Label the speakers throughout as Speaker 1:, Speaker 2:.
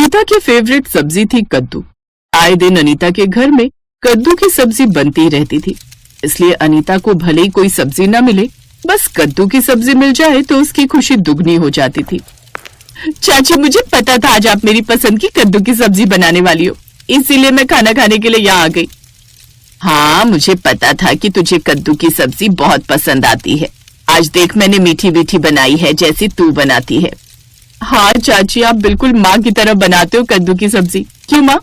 Speaker 1: अनीता की फेवरेट सब्जी थी कद्दू। आए दिन अनीता के घर में कद्दू की सब्जी बनती रहती थी, इसलिए अनीता को भले ही कोई सब्जी न मिले, बस कद्दू की सब्जी मिल जाए तो उसकी खुशी दुगनी हो जाती थी। चाची, मुझे पता था आज आप मेरी पसंद की कद्दू की सब्जी बनाने वाली हो, इसीलिए मैं खाना खाने के लिए यहाँ आ गई। हाँ, मुझे पता था कि तुझे कद्दू की सब्जी बहुत पसंद आती है। आज देख, मैंने मीठी मीठी बनाई है जैसी तू बनाती है। हाँ चाची, आप बिल्कुल माँ की तरह बनाते हो कद्दू की सब्जी। क्यों माँ?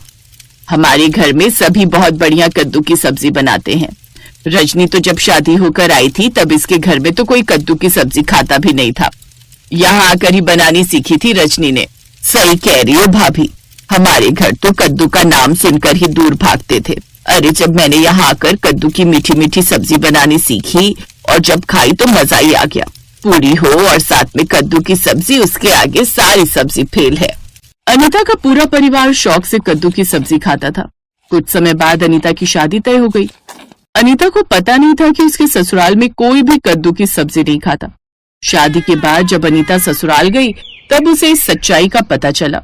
Speaker 1: हमारे घर में सभी बहुत बढ़िया कद्दू की सब्जी बनाते हैं। रजनी तो जब शादी होकर आई थी तब इसके घर में तो कोई कद्दू की सब्जी खाता भी नहीं था। यहाँ आकर ही बनानी सीखी थी रजनी ने। सही कह रही हो भाभी, हमारे घर तो कद्दू का नाम सुनकर ही दूर भागते थे। अरे जब मैंने यहाँ आकर कद्दू की मीठी मीठी सब्जी बनानी सीखी और जब खाई तो मजा ही आ गया। पूरी हो और साथ में कद्दू की सब्जी, उसके आगे सारी सब्जी फेल है। अनीता का पूरा परिवार शौक से कद्दू की सब्जी खाता था। कुछ समय बाद अनीता की शादी तय हो गई। अनीता को पता नहीं था कि उसके ससुराल में कोई भी कद्दू की सब्जी नहीं खाता। शादी के बाद जब अनीता ससुराल गई तब उसे इस सच्चाई का पता चला।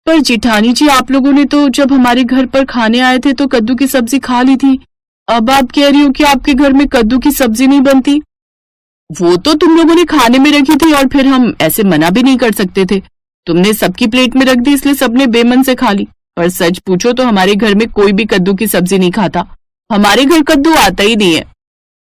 Speaker 1: पर जिठानी जी, आप लोगों ने तो जब हमारे घर पर खाने आए थे तो कद्दू की सब्जी खा ली थी। अब आप कह रही हो कि आपके घर में कद्दू की सब्जी नहीं बनती। वो तो तुम लोगों ने खाने में रखी थी और फिर हम ऐसे मना भी नहीं कर सकते थे। तुमने सबकी प्लेट में रख दी, इसलिए सबने बेमन से खा ली। पर सच पूछो तो हमारे घर में कोई भी कद्दू की सब्जी नहीं खाता। हमारे घर कद्दू आता ही नहीं है।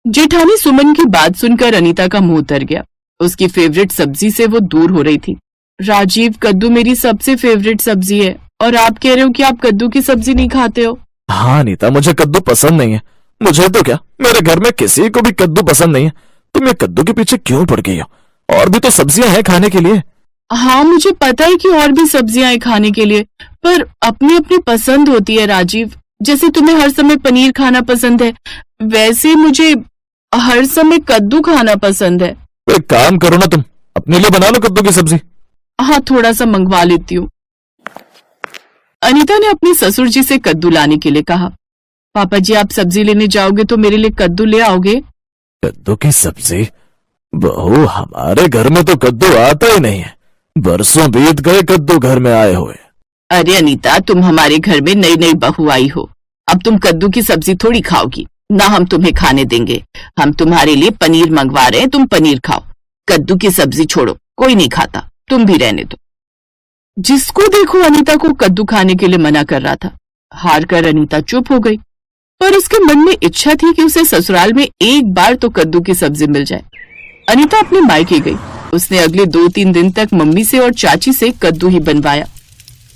Speaker 1: जेठानी सुमन की बात सुनकर अनीता का मुंह उतर गया। उसकी फेवरेट सब्जी से वो दूर हो रही थी। राजीव, कद्दू मेरी सबसे फेवरेट सब्जी है और आप कह रहे हो कि आप कद्दू की सब्जी नहीं खाते हो।
Speaker 2: हाँ अनीता, मुझे कद्दू पसंद नहीं है। मुझे तो क्या, मेरे घर में किसी को भी कद्दू पसंद नहीं है। तुम ये कद्दू के पीछे क्यों पड़ गई हो? और भी तो सब्जियां हैं खाने के लिए।
Speaker 1: हाँ, मुझे पता है कि और भी सब्जियां हैं खाने के लिए, पर अपनी अपनी पसंद होती है राजीव। जैसे तुम्हें हर समय पनीर खाना पसंद है, वैसे मुझे हर समय कद्दू खाना पसंद है।
Speaker 2: एक काम करो ना, तुम अपने लिए बना लो कद्दू की सब्जी।
Speaker 1: हाँ, थोड़ा सा मंगवा लेती हूँ। अनीता ने अपने ससुर जी से कद्दू लाने के लिए कहा। पापा जी, आप सब्जी लेने जाओगे तो मेरे लिए कद्दू ले आओगे?
Speaker 2: कद्दू की सब्जी? बहू, हमारे घर में तो कद्दू आता ही नहीं है। बरसों बीत गए कद्दू घर में आए हुए।
Speaker 1: अरे अनीता, तुम हमारे घर में नई नई बहू आई हो। अब तुम कद्दू की सब्जी थोड़ी खाओगी ना, हम तुम्हें खाने देंगे। हम तुम्हारे लिए पनीर मंगवा रहे हैं, तुम पनीर खाओ। कद्दू की सब्जी छोड़ो, कोई नहीं खाता, तुम भी रहने दो। जिसको देखो अनीता को कद्दू खाने के लिए मना कर रहा था। हार कर अनीता चुप हो गई, पर उसके मन में इच्छा थी कि उसे ससुराल में एक बार तो कद्दू की सब्जी मिल जाए। अनीता अपने मायके गई। उसने अगले 2-3 दिन तक मम्मी से और चाची से कद्दू ही बनवाया।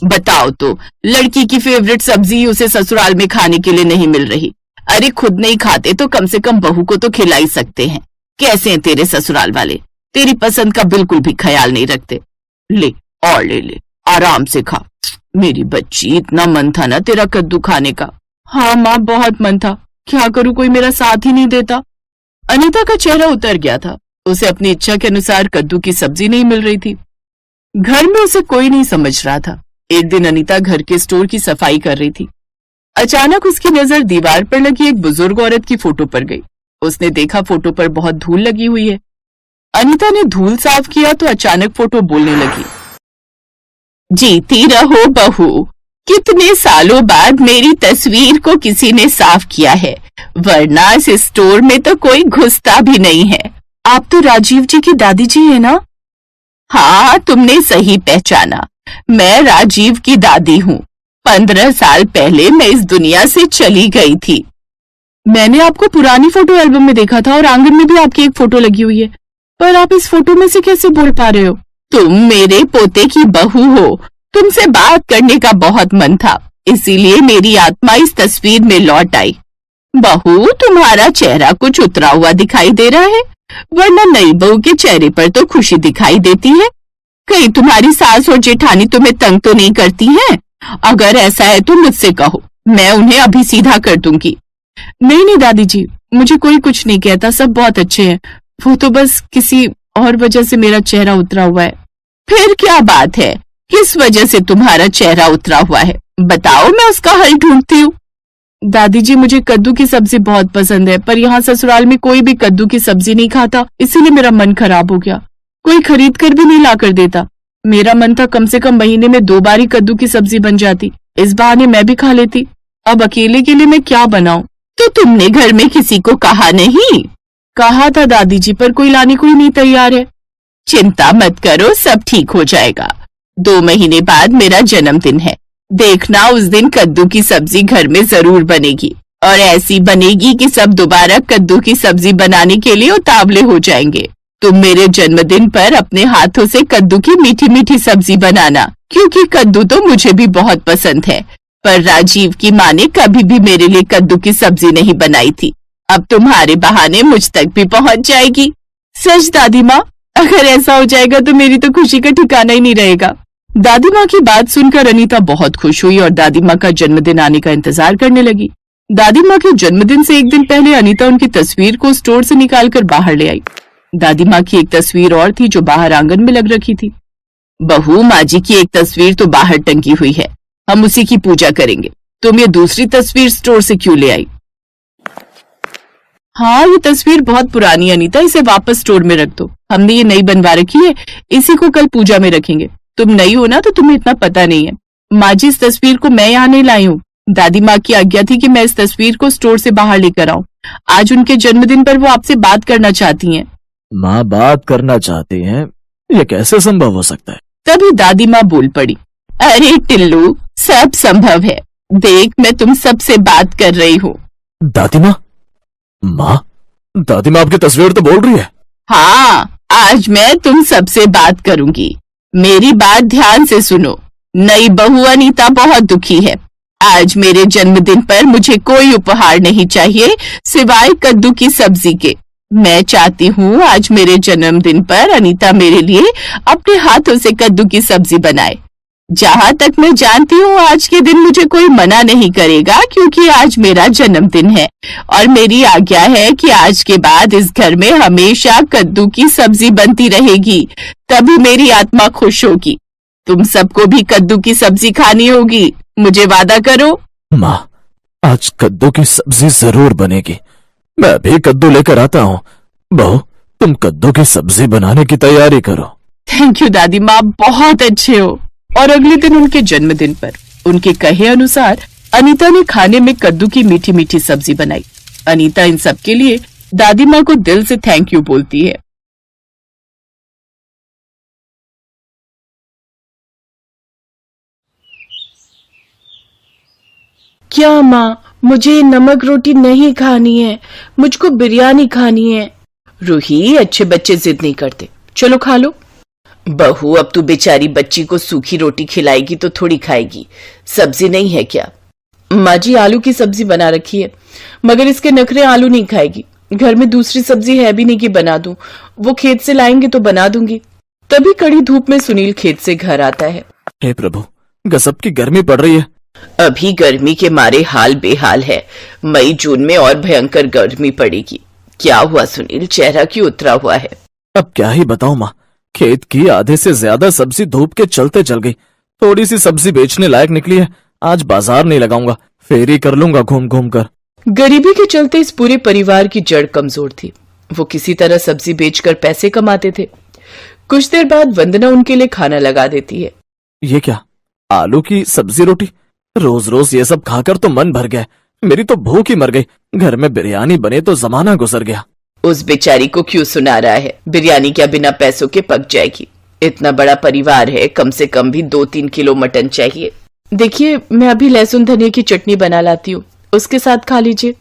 Speaker 1: बताओ तो, लड़की की फेवरेट सब्जी उसे ससुराल में खाने के लिए नहीं मिल रही। अरे खुद नहीं खाते तो कम से कम बहू को तो खिला ही सकते हैं। कैसे हैं तेरे ससुराल वाले? तेरी पसंद का बिल्कुल भी ख्याल नहीं रखते। ले और ले, आराम से खा। मेरी बच्ची, इतना मन था ना तेरा कद्दू खाने का। हाँ माँ, बहुत मन था, क्या करूँ, कोई मेरा साथ ही नहीं देता। अनीता का चेहरा उतर गया था। उसे अपनी इच्छा के अनुसार कद्दू की सब्जी नहीं मिल रही थी। घर में उसे कोई नहीं समझ रहा था। एक दिन अनीता घर के स्टोर की सफाई कर रही थी। अचानक उसकी नजर दीवार पर लगी एक बुजुर्ग औरत की फोटो पर गई। उसने देखा फोटो पर बहुत धूल लगी हुई है। अनीता ने धूल साफ किया तो अचानक फोटो बोलने लगी। जीती रहो बहू, कितने सालों बाद मेरी तस्वीर को किसी ने साफ किया है, वरना इस स्टोर में तो कोई घुसता भी नहीं है। आप तो राजीव जी की दादी जी है ना? हाँ, तुमने सही पहचाना, मैं राजीव की दादी हूँ। 15 साल पहले मैं इस दुनिया से चली गई थी। मैंने आपको पुरानी फोटो एल्बम में देखा था और आंगन में भी आपकी एक फोटो लगी हुई है, पर आप इस फोटो में से कैसे बोल पा रहे हो? तुम मेरे पोते की बहू हो, तुमसे बात करने का बहुत मन था, इसीलिए मेरी आत्मा इस तस्वीर में लौट आई। बहू, तुम्हारा चेहरा कुछ उतरा हुआ दिखाई दे रहा है, वरना नई बहू के चेहरे पर तो खुशी दिखाई देती है। कहीं तुम्हारी सास और जेठानी तुम्हें तंग तो नहीं करती हैं? अगर ऐसा है तो मुझसे कहो, मैं उन्हें अभी सीधा कर दूंगी। नहीं दादी जी, मुझे कोई कुछ नहीं कहता, सब बहुत अच्छे हैं। वो तो बस किसी और वजह से मेरा चेहरा उतरा हुआ है। फिर क्या बात है, किस वजह से तुम्हारा चेहरा उतरा हुआ है? बताओ, मैं उसका हल ढूंढती हूँ। दादी जी, मुझे कद्दू की सब्जी बहुत पसंद है, पर यहाँ ससुराल में कोई भी कद्दू की सब्जी नहीं खाता, इसीलिए मेरा मन खराब हो गया। कोई खरीद कर भी नहीं ला कर देता। मेरा मन था कम से कम महीने में 2 बार ही कद्दू की सब्जी बन जाती, इस बहाने मैं भी खा लेती। अब अकेले के लिए मैं क्या बनाऊं? तो तुमने घर में किसी को कहा नहीं? कहा था दादी जी, पर कोई लाने को ही नहीं तैयार है। चिंता मत करो, सब ठीक हो जाएगा। 2 महीने बाद मेरा जन्मदिन है, देखना उस दिन कद्दू की सब्जी घर में जरूर बनेगी, और ऐसी बनेगी कि सब दोबारा कद्दू की सब्जी बनाने के लिए उतावले हो जाएंगे। तुम मेरे जन्मदिन पर अपने हाथों से कद्दू की मीठी मीठी सब्जी बनाना, क्योंकि कद्दू तो मुझे भी बहुत पसंद है, पर राजीव की माँ ने कभी भी मेरे लिए कद्दू की सब्जी नहीं बनाई थी। अब तुम्हारे बहाने मुझ तक भी पहुंच जाएगी। सच दादी माँ, अगर ऐसा हो जाएगा तो मेरी तो खुशी का ठिकाना ही नहीं रहेगा। दादी माँ की बात सुनकर अनीता बहुत खुश हुई और दादी माँ का जन्मदिन आने का इंतजार करने लगी। दादी माँ के जन्मदिन से एक दिन पहले अनीता उनकी तस्वीर को स्टोर से निकालकर बाहर ले आई। दादी माँ की एक तस्वीर और थी जो बाहर आंगन में लग रखी थी। बहू, माँ जी की एक तस्वीर तो बाहर टंगी हुई है, हम उसी की पूजा करेंगे। तुम ये दूसरी तस्वीर स्टोर से क्यों ले आई? हाँ, ये तस्वीर बहुत पुरानी है अनीता, इसे वापस स्टोर में रख दो। हमने ये नई बनवा रखी है, इसी को कल पूजा में रखेंगे। तुम नई हो ना, तो तुम्हें इतना पता नहीं है। माँ जी, इस तस्वीर को मैं यहाँ नहीं लाई हूँ। दादी माँ की आज्ञा थी कि मैं इस तस्वीर को स्टोर से बाहर लेकर आऊं। आज उनके जन्मदिन पर वो आपसे बात करना चाहती हैं।
Speaker 2: माँ बात करना चाहती हैं? ये कैसे संभव हो सकता है?
Speaker 1: तभी दादी माँ बोल पड़ी, अरे टिल्लू, सब संभव है। देख, मैं तुम सबसे बात कर रही हूँ।
Speaker 2: दादी माँ? माँ, दादी माँ आपकी तस्वीर तो बोल रही है।
Speaker 1: हाँ, आज मैं तुम सबसे बात करूंगी। मेरी बात ध्यान से सुनो। नई बहू अनीता बहुत दुखी है। आज मेरे जन्मदिन पर मुझे कोई उपहार नहीं चाहिए सिवाय कद्दू की सब्जी के। मैं चाहती हूँ आज मेरे जन्मदिन पर अनीता मेरे लिए अपने हाथों से कद्दू की सब्जी बनाए। जहाँ तक मैं जानती हूँ आज के दिन मुझे कोई मना नहीं करेगा, क्योंकि आज मेरा जन्मदिन है और मेरी आज्ञा है कि आज के बाद इस घर में हमेशा कद्दू की सब्जी बनती रहेगी, तभी मेरी आत्मा खुश होगी। तुम सबको भी कद्दू की सब्जी खानी होगी, मुझे वादा करो।
Speaker 2: माँ, आज कद्दू की सब्जी जरूर बनेगी। मैं अभी कद्दू लेकर आता हूँ। बहू, तुम कद्दू की सब्जी बनाने की तैयारी करो।
Speaker 1: थैंक यू दादी माँ, बहुत अच्छे हो। और अगले दिन उनके जन्मदिन पर उनके कहे अनुसार अनीता ने खाने में कद्दू की मीठी मीठी सब्जी बनाई। अनीता इन सब के लिए दादी माँ को दिल से थैंक यू बोलती है। क्या माँ, मुझे नमक रोटी नहीं खानी है, मुझको बिरयानी खानी है। रूही, अच्छे बच्चे जिद नहीं करते, चलो खा लो। बहू, अब तू बेचारी बच्ची को सूखी रोटी खिलाएगी तो थोड़ी खाएगी, सब्जी नहीं है क्या? माँ जी, आलू की सब्जी बना रखी है, मगर इसके नखरे आलू नहीं खाएगी। घर में दूसरी सब्जी है भी नहीं कि बना दूं, वो खेत से लाएंगे तो बना दूंगी। तभी कड़ी धूप में सुनील खेत से घर आता है।
Speaker 2: हे प्रभु, गजब की गर्मी पड़ रही है।
Speaker 1: अभी गर्मी के मारे हाल बेहाल है, मई जून में और भयंकर गर्मी पड़ेगी। क्या हुआ सुनील, चेहरा क्यों उतरा हुआ है?
Speaker 2: अब क्या ही बताऊं माँ, खेत की आधे से ज्यादा सब्जी धूप के चलते जल गई। थोड़ी सी सब्जी बेचने लायक निकली है, आज बाजार नहीं लगाऊंगा, फेरी कर लूंगा घूम घूम कर।
Speaker 1: गरीबी के चलते इस पूरे परिवार की जड़ कमजोर थी। वो किसी तरह सब्जी बेचकर पैसे कमाते थे। कुछ देर बाद वंदना उनके लिए खाना लगा देती है।
Speaker 2: ये क्या, आलू की सब्जी रोटी? रोज रोज ये सब खाकर तो मन भर गया, मेरी तो भूख ही मर गई। घर में बिरयानी बने तो जमाना गुजर गया।
Speaker 1: उस बेचारी को क्यों सुना रहा है? बिरयानी क्या बिना पैसों के पक जाएगी? इतना बड़ा परिवार है, कम से कम भी 2-3 किलो मटन चाहिए। देखिए, मैं अभी लहसुन धनिया की चटनी बना लाती हूँ, उसके साथ खा लीजिए।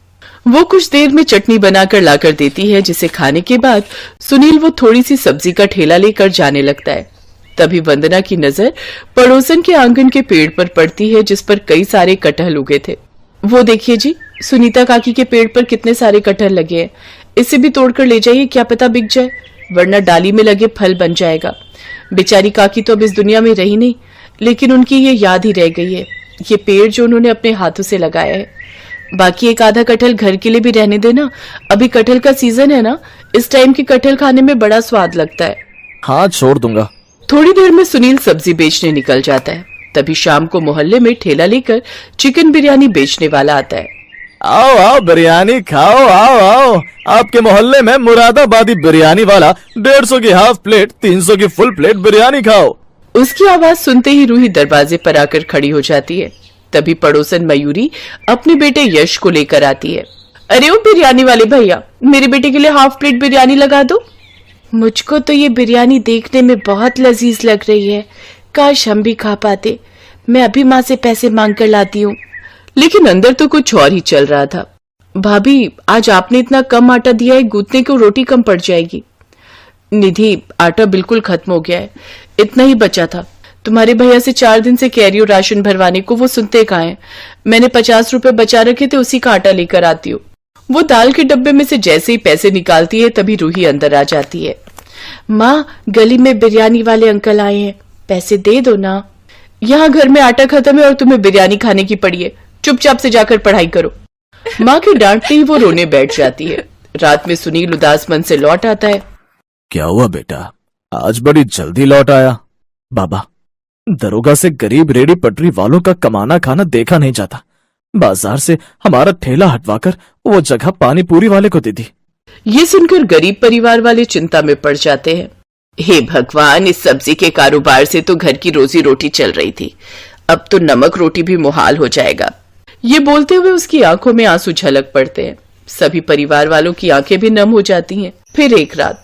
Speaker 1: वो कुछ देर में चटनी बनाकर लाकर देती है, जिसे खाने के बाद सुनील वो थोड़ी सी सब्जी का ठेला लेकर जाने लगता है। तभी वंदना की नजर पड़ोसन के आंगन के पेड़ पर पड़ती है, जिस पर कई सारे कटहल उगे थे। वो देखिए जी, सुनीता काकी के पेड़ पर कितने सारे कटहल लगे हैं, इसे भी तोड़कर ले जाइए, क्या पता बिक जाए, वरना डाली में लगे फल बन जाएगा। बेचारी काकी तो अब इस दुनिया में रही नहीं, लेकिन उनकी ये याद ही रह गई है, ये पेड़ जो उन्होंने अपने हाथों से लगाया है। बाकी एक आधा कटहल घर के लिए भी रहने देना, अभी कटहल का सीजन है ना, इस टाइम की कटहल खाने में बड़ा स्वाद लगता है।
Speaker 2: हाँ, छोड़ दूंगा।
Speaker 1: थोड़ी देर में सुनील सब्जी बेचने निकल जाता है। तभी शाम को मोहल्ले में ठेला लेकर चिकन बिरयानी बेचने वाला आता है।
Speaker 2: आओ आओ, बिरयानी खाओ, आओ आओ। आपके मोहल्ले में मुरादाबादी बिरयानी वाला 150 की हाफ प्लेट, 300 की फुल प्लेट बिरयानी खाओ।
Speaker 1: उसकी आवाज सुनते ही रूही दरवाजे पर आकर खड़ी हो जाती है। तभी पड़ोसन मयूरी अपने बेटे यश को लेकर आती है। अरे ओ बिरयानी वाले भैया, मेरे बेटे के लिए हाफ प्लेट बिरयानी लगा दो। मुझको तो ये बिरयानी देखने में बहुत लजीज लग रही है, काश हम भी खा पाते। मैं अभी माँ से पैसे मांग कर लाती हूँ। लेकिन अंदर तो कुछ और ही चल रहा था। भाभी, आज आपने इतना कम आटा दिया है, गूंथने को रोटी कम पड़ जाएगी। निधि, आटा बिल्कुल खत्म हो गया है, इतना ही बचा था। तुम्हारे भैया से 4 दिन से कह रही हूँ राशन भरवाने को, वो सुनते कहाँ हैं। मैंने 50 रुपए बचा रखे थे, उसी का आटा लेकर आती हूँ। वो दाल के डब्बे में से जैसे ही पैसे निकालती है तभी रूही अंदर आ जाती है। माँ, गली में बिरयानी वाले अंकल आए हैं, पैसे दे दो ना। यहाँ घर में आटा खत्म है और तुम्हें बिरयानी खाने की पड़ी है, चुपचाप से जाकर पढ़ाई करो। माँ के डांटते ही वो रोने बैठ जाती है। रात में सुनील उदास मन से लौट आता है।
Speaker 2: क्या हुआ बेटा, आज बड़ी जल्दी लौट आया? बाबा, दरोगा से गरीब रेडी पटरी वालों का कमाना खाना देखा नहीं जाता। बाजार से हमारा ठेला हटवाकर वो जगह पानी पूरी वाले को दे दी।
Speaker 1: ये सुनकर गरीब परिवार वाले चिंता में पड़ जाते हैं। हे भगवान, इस सब्जी के कारोबार से तो घर की रोजी रोटी चल रही थी, अब तो नमक रोटी भी मुहाल हो जाएगा। ये बोलते हुए उसकी आंखों में आंसू झलक पड़ते हैं। सभी परिवार वालों की आंखें भी नम हो जाती हैं। फिर एक रात,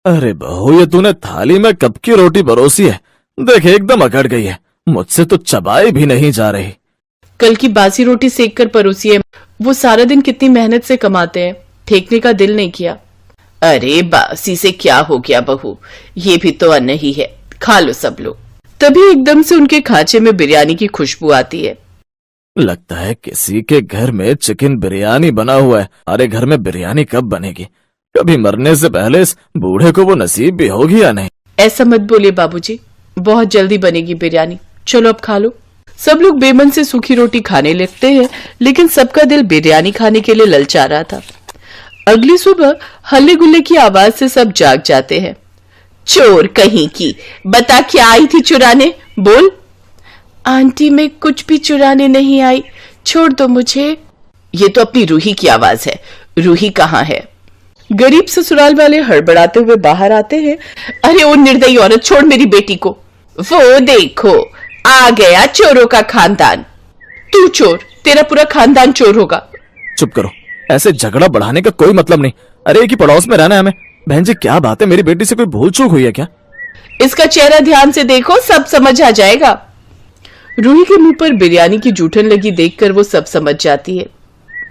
Speaker 2: अरे बहू, ये तूने थाली में कब की रोटी परोसी है? देख, एकदम अकड़ गई है, मुझसे तो चबाई भी नहीं जा रही।
Speaker 1: कल की बासी रोटी सेक कर परोसी है। वो सारा दिन कितनी मेहनत से कमाते हैं, फेंकने का दिल नहीं किया। अरे बासी से क्या हो गया बहू, ये भी तो अन्न ही है, खा लो सब लोग। तभी एकदम से उनके खांचे में बिरयानी की खुशबू आती है।
Speaker 2: लगता है किसी के घर में चिकन बिरयानी बना हुआ है। अरे घर में बिरयानी कब बनेगी? कभी मरने से पहले इस बूढ़े को वो नसीब भी होगी या नहीं?
Speaker 1: ऐसा मत बोलिए बाबूजी, बहुत जल्दी बनेगी बिरयानी, चलो अब खा लो। सब लोग बेमन से सूखी रोटी खाने लगते हैं, लेकिन सबका दिल बिरयानी खाने के लिए ललचा रहा था। अगली सुबह हल्ले गुल्ले की आवाज से सब जाग जाते हैं। चोर कहीं की, बता क्या आई थी चुराने, बोल। आंटी, मैं कुछ भी चुराने नहीं आई, छोड़ दो मुझे। ये तो अपनी रूही की आवाज है, रूही कहाँ है? गरीब ससुराल वाले हड़बड़ाते हुए बाहर आते हैं। अरे ओ निर्दयी औरत, छोड़ मेरी बेटी को। वो देखो, आ गया चोरों का खानदान। तू चोर, तेरा पूरा खानदान चोर होगा।
Speaker 2: चुप करो, ऐसे झगड़ा बढ़ाने का कोई मतलब नहीं। अरे एक ही पड़ोस में रहना है हमें। बहन जी, क्या बात है, मेरी बेटी से कोई भूल चूक हुई है क्या?
Speaker 1: इसका चेहरा ध्यान से देखो, सब समझ आ जाएगा। रूही के मुंह पर बिरयानी की जूठन लगी देखकर वो सब समझ जाती है।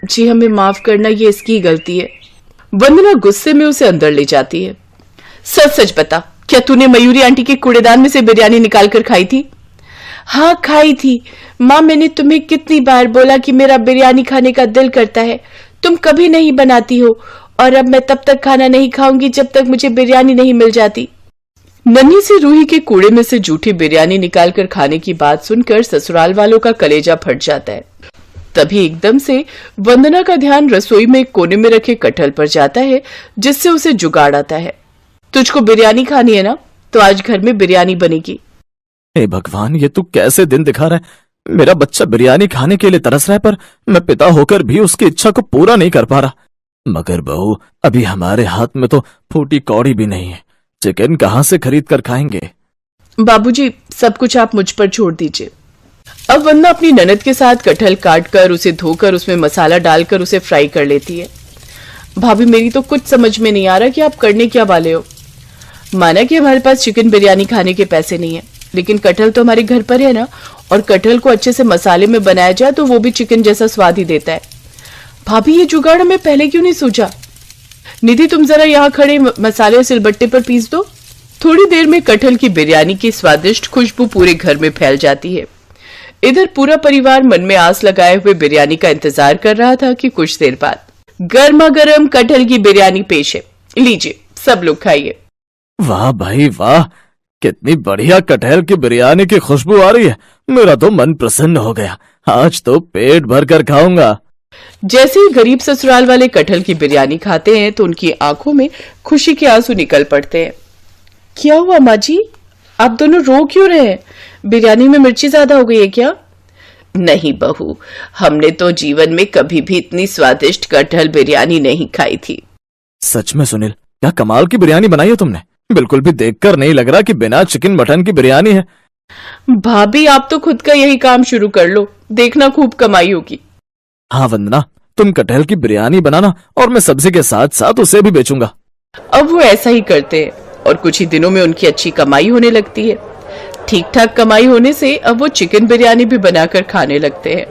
Speaker 1: जी हमें माफ करना, ये इसकी गलती है। वंदना गुस्से में उसे अंदर ले जाती है। सच सच बता, क्या तूने मयूरी आंटी के कूड़ेदान में से बिरयानी निकाल कर खाई थी? हाँ खाई थी माँ, मैंने तुम्हें कितनी बार बोला कि मेरा बिरयानी खाने का दिल करता है, तुम कभी नहीं बनाती हो, और अब मैं तब तक खाना नहीं खाऊंगी जब तक मुझे बिरयानी नहीं मिल जाती। नन्ही सी रूही के कूड़े में से जूठी बिरयानी निकालकर खाने की बात सुनकर ससुराल वालों का कलेजा फट जाता है। तभी एकदम से वंदना का ध्यान रसोई में एक कोने में रखे कटहल पर जाता है, जिससे उसे जुगाड़ आता है। तुझको बिरयानी खानी है ना, तो आज घर में बिरयानी बनेगी।
Speaker 2: हे भगवान, ये तू कैसे दिन दिखा रहा है। मेरा बच्चा बिरयानी खाने के लिए तरस रहा है, पर मैं पिता होकर भी उसकी इच्छा को पूरा नहीं कर पा रहा। मगर बहू, अभी हमारे हाथ में तो फूटी कौड़ी भी नहीं है, चिकन कहाँ से खरीद कर खाएंगे?
Speaker 1: बाबूजी, सब कुछ आप मुझ पर छोड़ दीजिए। अब वंदना अपनी ननद के साथ कटहल काटकर उसे धोकर उसमें मसाला डालकर उसे फ्राई कर लेती है। भाभी, मेरी तो कुछ समझ में नहीं आ रहा कि आप करने क्या वाले हो। माना कि हमारे पास चिकन बिरयानी खाने के पैसे नहीं है, लेकिन कटहल तो हमारे घर पर है ना, और कटहल को अच्छे से मसाले में बनाया जाए तो वो भी चिकन जैसा स्वाद ही देता है। भाभी, ये जुगाड़ हमें पहले क्यों नहीं सोचा? निधि, तुम जरा यहाँ खड़े मसाले सिलबट्टे पर पीस दो। थोड़ी देर में कटहल की बिरयानी की स्वादिष्ट खुशबू पूरे घर में फैल जाती है। इधर पूरा परिवार मन में आस लगाए हुए बिरयानी का इंतजार कर रहा था कि कुछ देर बाद गर्मा गर्म कटहल की बिरयानी पेश है। लीजिए, सब लोग खाइए।
Speaker 2: वाह भाई वाह, कितनी बढ़िया कटहल की बिरयानी की खुशबू आ रही है। मेरा तो मन प्रसन्न हो गया, आज तो पेट भर कर खाऊंगा।
Speaker 1: जैसे ही गरीब ससुराल वाले कटहल की बिरयानी खाते हैं तो उनकी आंखों में खुशी के आंसू निकल पड़ते हैं। क्या हुआ माँ जी, आप दोनों रो क्यों रहे हैं? बिरयानी में मिर्ची ज्यादा हो गई है क्या? नहीं बहू, हमने तो जीवन में कभी भी इतनी स्वादिष्ट कटहल बिरयानी नहीं खाई थी।
Speaker 2: सच में सुनील, क्या कमाल की बिरयानी बनाई है तुमने। बिल्कुल भी देखकर नहीं लग रहा कि बिना चिकन मटन की बिरयानी है।
Speaker 3: भाभी आप तो खुद का यही काम शुरू कर लो, देखना खूब कमाई होगी।
Speaker 2: हाँ वंदना, तुम कटहल की बिरयानी बनाना और मैं सब्जी के साथ साथ उसे भी बेचूंगा।
Speaker 3: अब वो ऐसा ही करते हैं और कुछ ही दिनों में उनकी अच्छी कमाई होने लगती है। ठीक ठाक कमाई होने से अब वो चिकन बिरयानी भी बनाकर खाने लगते हैं।